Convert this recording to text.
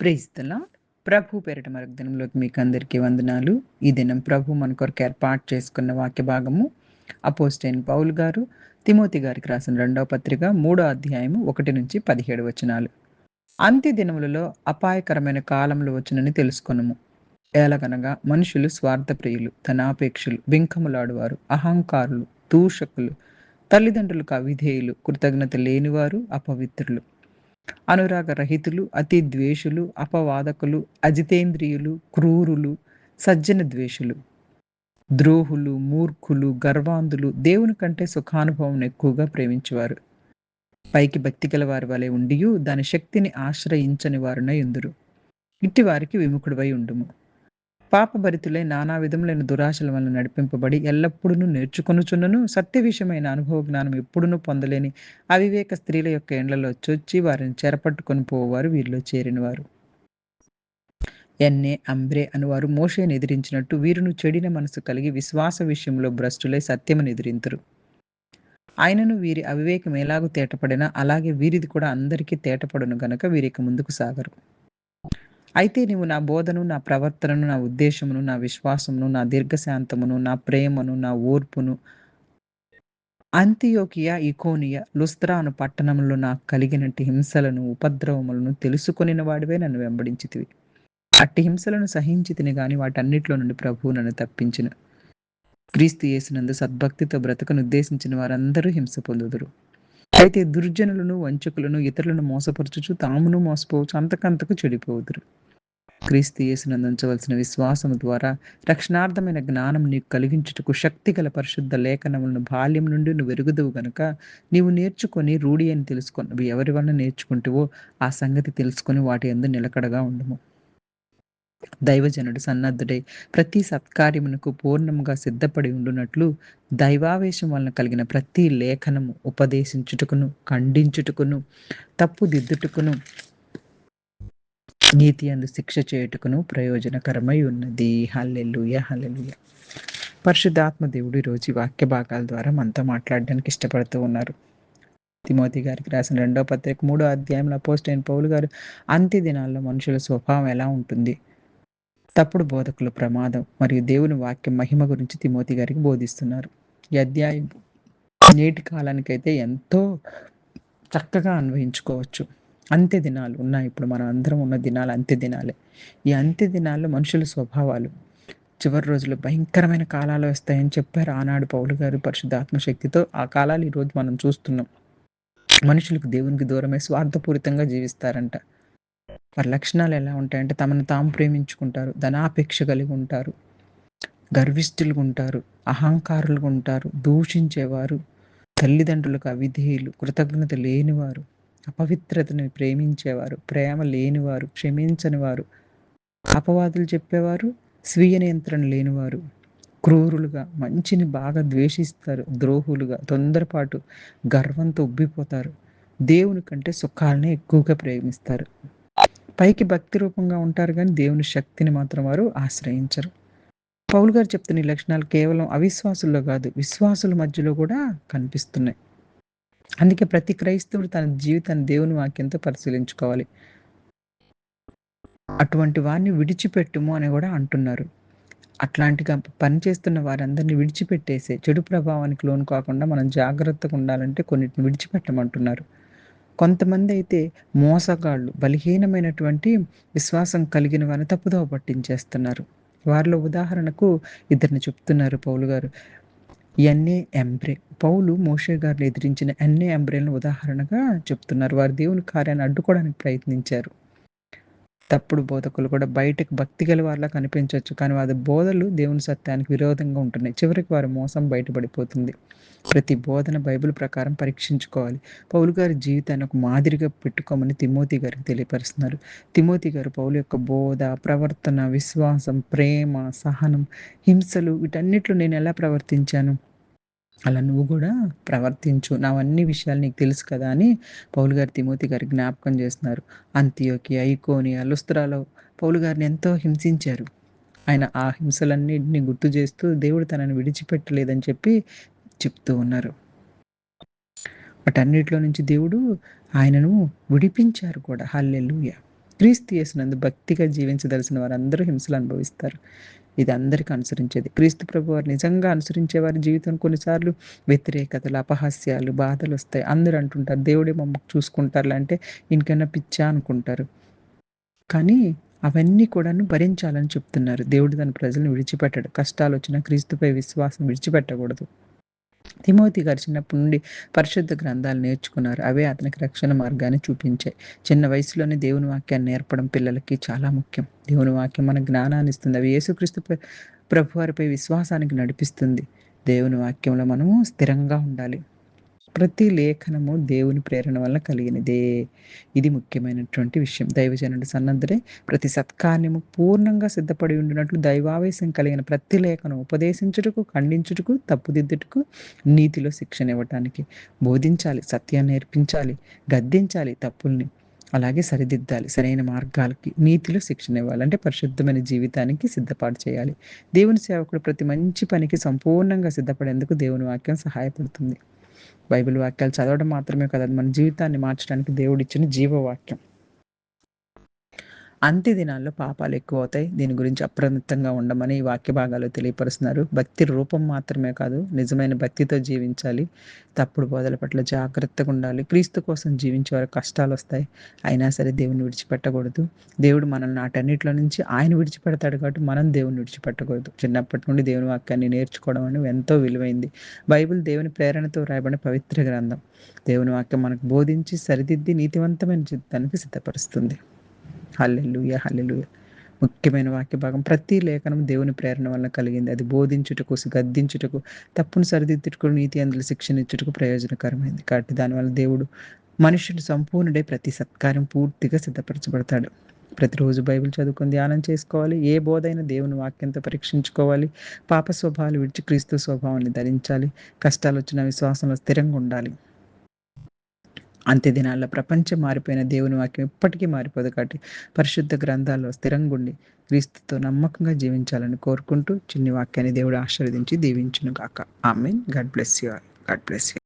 Praise the lord. ప్రభు పేరిట మరొక దినంలోకి మీకు అందరికీ వందనాలు. ఈ దినం ప్రభు మన కొరకు ఏర్పాటు చేసుకున్న వాక్య భాగము అపోస్తలైన పౌలు గారు తిమోతి గారికి రాసిన 2వ పత్రిక 3వ అధ్యాయము 1-17 వచనాలు. అంత్య దినములలో అపాయకరమైన కాలములు వచ్చునని తెలుసుకొనుము. ఏలగనగా మనుషులు స్వార్థప్రియులు, ధనాపేక్షులు, బింకములాడువారు, అహంకారులు, దూషకులు, తల్లిదండ్రులకు అవిధేయులు, కృతజ్ఞత లేనివారు, అపవిత్రులు, అనురాగ రహితులు, అతి ద్వేషులు, అపవాదకులు, అజితేంద్రియులు, క్రూరులు, సజ్జన ద్వేషులు, ద్రోహులు, మూర్ఖులు, గర్వాంధులు, దేవుని కంటే సుఖానుభవం ఎక్కువగా ప్రేమించేవారు. పైకి భక్తి గల వారి వలె ఉండియు దాని శక్తిని ఆశ్రయించని వారునై ఉందురు. ఇట్టి వారికి విముఖుడివై ఉండుము. పాపభరితులై నానా విధములైన దురాశల వలన నడిపింపబడి ఎల్లప్పుడూ నేర్చుకొనుచున్నను సత్య విషయమైన అనుభవ జ్ఞానం ఎప్పుడునూ పొందలేని అవివేక స్త్రీల యొక్క ఎండ్లలో చొచ్చి వారిని చెరపట్టుకొని పోవారు వీరిలో చేరినవారు. ఎన్నే అంబ్రే అనువారు మోషేను ఎదిరించినట్టు వీరును చెడిన మనసు కలిగి విశ్వాస విషయంలో భ్రష్టులై సత్యమును ఎదిరింతురు. ఆయనను వీరి అవివేకం ఎలాగూ తేటపడినా అలాగే వీరిది కూడా అందరికీ తేటపడును గనక వీరికి ముందుకు సాగరు. అయితే నీవు నా బోధను, నా ప్రవర్తనను, నా ఉద్దేశమును, నా విశ్వాసమును, నా దీర్ఘశాంతమును, నా ప్రేమను, నా ఓర్పును అంతియోకియ, ఇకోనియ, లుస్త్ర అను పట్టణములలో నాకు కలిగినట్టి హింసలను, ఉపద్రవములను తెలుసుకొనిన వాడివే నన్ను వెంబడించితివి. అట్టి హింసలను సహించితిని గాని వాటన్నిటిలో నుండి ప్రభువు నన్ను తప్పించును. క్రీస్తు యేసునందు సద్భక్తితో బ్రతకనుద్దేశించిన వారందరూ హింస పొందుదురు. అయితే దుర్జనులను, వంచకులను, ఇతరులను మోసపరచుచు తామును మోసపోవచ్చు అంతకంతకు చెడిపోవుదురు. క్రీస్తు యేసునందు ఉంచవలసిన విశ్వాసము ద్వారా రక్షణార్థమైన జ్ఞానం నీకు కలిగించుటకు శక్తిగల పరిశుద్ధ లేఖనములను బాల్యం నుండి నువ్వు ఎరుగుదువు గనుక నీవు నేర్చుకొని రూఢి అని తెలుసుకొని ఎవరి వలన నేర్చుకుంటావో ఆ సంగతి తెలుసుకొని వాటి యందు నిలకడగా ఉండుము. దైవజనుడు సన్నద్ధుడై ప్రతి సత్కార్యమునకు పూర్ణముగా సిద్ధపడి ఉండునట్లు దైవావేశం వలన కలిగిన ప్రతి లేఖనము ఉపదేశించుటకును, ఖండించుటకును, తప్పు దిద్దుటకును, నీతి యందు శిక్ష చేయుటకును ప్రయోజనకరమై ఉన్నది. హల్లెలూయా, హల్లెలూయా. పరిశుద్ధాత్మ దేవుడు ఈరోజు ఈ వాక్య భాగాల ద్వారా మనతో మాట్లాడడానికి ఇష్టపడుతూ ఉన్నారు. తిమోతి గారికి రాసిన 2వ పత్రిక 3వ అధ్యాయంలో అపోస్తలైన పౌలు గారు అంత్య దినాల్లో మనుషుల స్వభావం ఎలా ఉంటుంది, తప్పుడు బోధకుల ప్రమాదం మరియు దేవుని వాక్యం మహిమ గురించి తిమోతి గారికి బోధిస్తున్నారు. ఈ అధ్యాయం నేటి కాలానికైతే ఎంతో చక్కగా అన్వయించుకోవచ్చు. అంత్య దినాలు ఉన్నాయి. ఇప్పుడు మనం అందరం ఉన్న దినాలు అంత్య దినాలే. ఈ అంత్య దినాల్లో మనుషుల స్వభావాలు చివరి రోజుల్లో భయంకరమైన కాలాలు వస్తాయని చెప్పారు ఆనాడు పౌలు గారు పరిశుద్ధాత్మ శక్తితో. ఆ కాలాలు ఈరోజు మనం చూస్తున్నాం. మనుషులకు దేవునికి దూరమై స్వార్థపూరితంగా జీవిస్తారంట. వారి లక్షణాలు ఎలా ఉంటాయంటే తమను తాము ప్రేమించుకుంటారు, ధనాపేక్ష కలిగి ఉంటారు, గర్విష్ఠులుగా ఉంటారు, అహంకారులుగా ఉంటారు, దూషించేవారు, తల్లిదండ్రులకు అవిధేయులు, కృతజ్ఞత లేనివారు, అపవిత్రతని ప్రేమించేవారు, ప్రేమ లేనివారు, క్షమించని వారు, అపవాదులు చెప్పేవారు, స్వీయ నియంత్రణ లేనివారు, క్రూరులుగా, మంచిని బాగా ద్వేషిస్తారు, ద్రోహులుగా, తొందరపాటు, గర్వంతో ఉబ్బిపోతారు, దేవుని కంటే సుఖాలనే ఎక్కువగా ప్రేమిస్తారు. పైకి భక్తి రూపంగా ఉంటారు కానీ దేవుని శక్తిని మాత్రం వారు ఆశ్రయించరు. పౌలు గారు చెప్తున్న ఈ లక్షణాలు కేవలం అవిశ్వాసుల్లో కాదు, విశ్వాసుల మధ్యలో కూడా కనిపిస్తున్నాయి. అందుకే ప్రతి క్రైస్తవుడు తన జీవితాన్ని దేవుని వాక్యంతో పరిశీలించుకోవాలి. అటువంటి వారిని విడిచిపెట్టుము అని కూడా అంటున్నారు. అట్లాంటిగా పనిచేస్తున్న వారందరినీ విడిచిపెట్టేసే, చెడు ప్రభావానికి లోను కాకుండా మనం జాగ్రత్తగా ఉండాలంటే కొన్నిటిని విడిచిపెట్టమంటున్నారు. కొంతమంది అయితే మోసగాళ్ళు, బలహీనమైనటువంటి విశ్వాసం కలిగిన వారిని తప్పుదోవ పట్టించేస్తున్నారు. వారిలో ఉదాహరణకు ఇద్దరిని చెప్తున్నారు పౌలు గారు. ఎన్నే ఎంబ్రే. పౌలు మోషే గారిని ఎదిరించిన ఎన్నే ఎంబ్రేలను ఉదాహరణగా చెప్తున్నారు. వారు దేవుని కార్యాన్ని అడ్డుకోవడానికి ప్రయత్నించారు. తప్పుడు బోధకులు కూడా బయటకు భక్తి గల వారిలా కనిపించవచ్చు, కానీ వారి బోధలు దేవుని సత్యానికి విరోధంగా ఉంటున్నాయి. చివరికి వారి మోసం బయటపడిపోతుంది. ప్రతి బోధన బైబిల్ ప్రకారం పరీక్షించుకోవాలి. పౌలు గారి జీవితాన్ని ఒక మాదిరిగా పెట్టుకోమని తిమోతి గారికి తెలియపరుస్తున్నారు. తిమోతి గారు పౌలు యొక్క బోధ, ప్రవర్తన, విశ్వాసం, ప్రేమ, సహనం, హింసలు వీటన్నిటిలో నేను ఎలా ప్రవర్తించాను, అలా నువ్వు కూడా ప్రవర్తించు, నావన్నీ విషయాలు నీకు తెలుసు కదా అని పౌలు గారు తిమోతి గారికి జ్ఞాపకం చేస్తున్నారు. అంతియోకియ, ఇకోనియ, లుస్త్రాలో పౌలు గారిని ఎంతో హింసించారు. ఆయన ఆ హింసలన్నిటిని గుర్తు చేస్తూ దేవుడు తనని విడిచిపెట్టలేదని చెప్పి చెప్తూ ఉన్నారు. వాటన్నిటిలో నుంచి దేవుడు ఆయనను విడిపించారు కూడా. హల్లెలూయా. క్రీస్తు యేసునందు భక్తిగా జీవించదలసిన వారందరూ హింసలు అనుభవిస్తారు. ఇది అందరికి అనుసరించేది. క్రీస్తు ప్రభువారు నిజంగా అనుసరించే వారి జీవితం కొన్నిసార్లు వ్యతిరేకతలు, అపహాస్యాలు, బాధలొస్తాయి. అందరూ అంటుంటారు, దేవుడే మమ్మల్ని చూసుకుంటారులే అంటే ఈయనకేమన్నా పిచ్చా అనుకుంటారు. కానీ అవన్నీ కూడాను భరించాలని చెప్తున్నారు. దేవుడు తన ప్రజలను విడిచిపెట్టడు. కష్టాలొచ్చినా క్రీస్తుపై విశ్వాసం విడిచిపెట్టకూడదు. తిమోతి గారు చిన్నప్పటి నుండి పరిశుద్ధ గ్రంథాలు నేర్చుకున్నారు. అవే అతనికి రక్షణ మార్గాన్ని చూపించాయి. చిన్న వయసులోనే దేవుని వాక్యాన్ని నేర్పడం పిల్లలకి చాలా ముఖ్యం. దేవుని వాక్యం మనకు జ్ఞానాన్ని ఇస్తుంది. అవి యేసుక్రీస్తు ప్రభువారిపై విశ్వాసానికి నడిపిస్తుంది. దేవుని వాక్యంలో మనము స్థిరంగా ఉండాలి. ప్రతి లేఖనము దేవుని ప్రేరణ వల్ల కలిగినదే. ఇది ముఖ్యమైనటువంటి విషయం. దైవజనుడు సన్నద్ధుడై ప్రతి సత్కార్యము పూర్ణంగా సిద్ధపడి ఉండినట్లు దైవావేశం కలిగిన ప్రతి లేఖనం ఉపదేశించుటకు, ఖండించుటకు, తప్పుదిద్దుటకు, నీతిలో శిక్షనివ్వటానికి. బోధించాలి, సత్యాన్ని నేర్పించాలి, గద్దించాలి తప్పుల్ని. అలాగే సరిదిద్దాలి. సరైన మార్గాలకి, నీతిలో శిక్షనివ్వాలి. అంటే పరిశుద్ధమైన జీవితానికి సిద్ధపాటు చేయాలి. దేవుని సేవకుడు ప్రతి మంచి పనికి సంపూర్ణంగా సిద్ధపడేందుకు దేవుని వాక్యం సహాయపడుతుంది. బైబిల్ వాక్యాలు చదవడం మాత్రమే కాదు, అది మన జీవితాన్ని మార్చడానికి దేవుడిచ్చిన జీవవాక్యం. అంత్య దినాల్లో పాపాలు ఎక్కువవుతాయి. దీని గురించి అప్రమత్తంగా ఉండమని ఈ వాక్య భాగాల్లో తెలియపరుస్తున్నారు. భక్తి రూపం మాత్రమే కాదు, నిజమైన భక్తితో జీవించాలి. తప్పుడు బోధల పట్ల జాగ్రత్తగా ఉండాలి. క్రీస్తు కోసం జీవించే వారికి కష్టాలొస్తాయి. అయినా సరే దేవుని విడిచిపెట్టకూడదు. దేవుడు మనల్ని ఆటన్నిటిలో నుంచి ఆయన విడిచిపెడతాడు కాబట్టి మనం దేవుని విడిచిపెట్టకూడదు. చిన్నప్పటి నుండి దేవుని వాక్యాన్ని నేర్చుకోవడం అనేది ఎంతో విలువైంది. బైబిల్ దేవుని ప్రేరణతో రాయబడిన పవిత్ర గ్రంథం. దేవుని వాక్యం మనకు బోధించి, సరిదిద్ది నీతివంతమైన జీవితానికి సిద్ధపరుస్తుంది. హల్లెలూయా! హల్లెలూయా! ముఖ్యమైన వాక్య భాగం. ప్రతి లేఖనం దేవుని ప్రేరణ వలన కలిగింది. అది బోధించుటకు, గద్దించుటకు, తప్పును సరిదిద్దుటకు, నీతి అందులో శిక్షనిచ్చుటకు ప్రయోజనకరమైంది. కాబట్టి దానివల్ల దేవుడు మనుషుడు సంపూర్ణుడై ప్రతి సత్కార్యం పూర్తిగా సిద్ధపరచబడతాడు. ప్రతిరోజు బైబిల్ చదువుకొని ధ్యానం చేసుకోవాలి. ఏ బోధైనా దేవుని వాక్యంతో పరీక్షించుకోవాలి. పాప స్వభావాలు విడిచి క్రీస్తు స్వభావాన్ని ధరించాలి. కష్టాలొచ్చినా విశ్వాసంలో స్థిరంగా ఉండాలి. అంత్య దినాల్లో ప్రపంచం మారిపోయిన దేవుని వాక్యం ఎప్పటికీ మారిపోదు కాబట్టి పరిశుద్ధ గ్రంథాల్లో స్థిరంగుండి క్రీస్తుతో నమ్మకంగా జీవించాలని కోరుకుంటూ చిన్ని వాక్యాన్ని దేవుడు ఆశీర్వదించి దీవించును గాక. ఆమేన్. God bless you all. God bless you.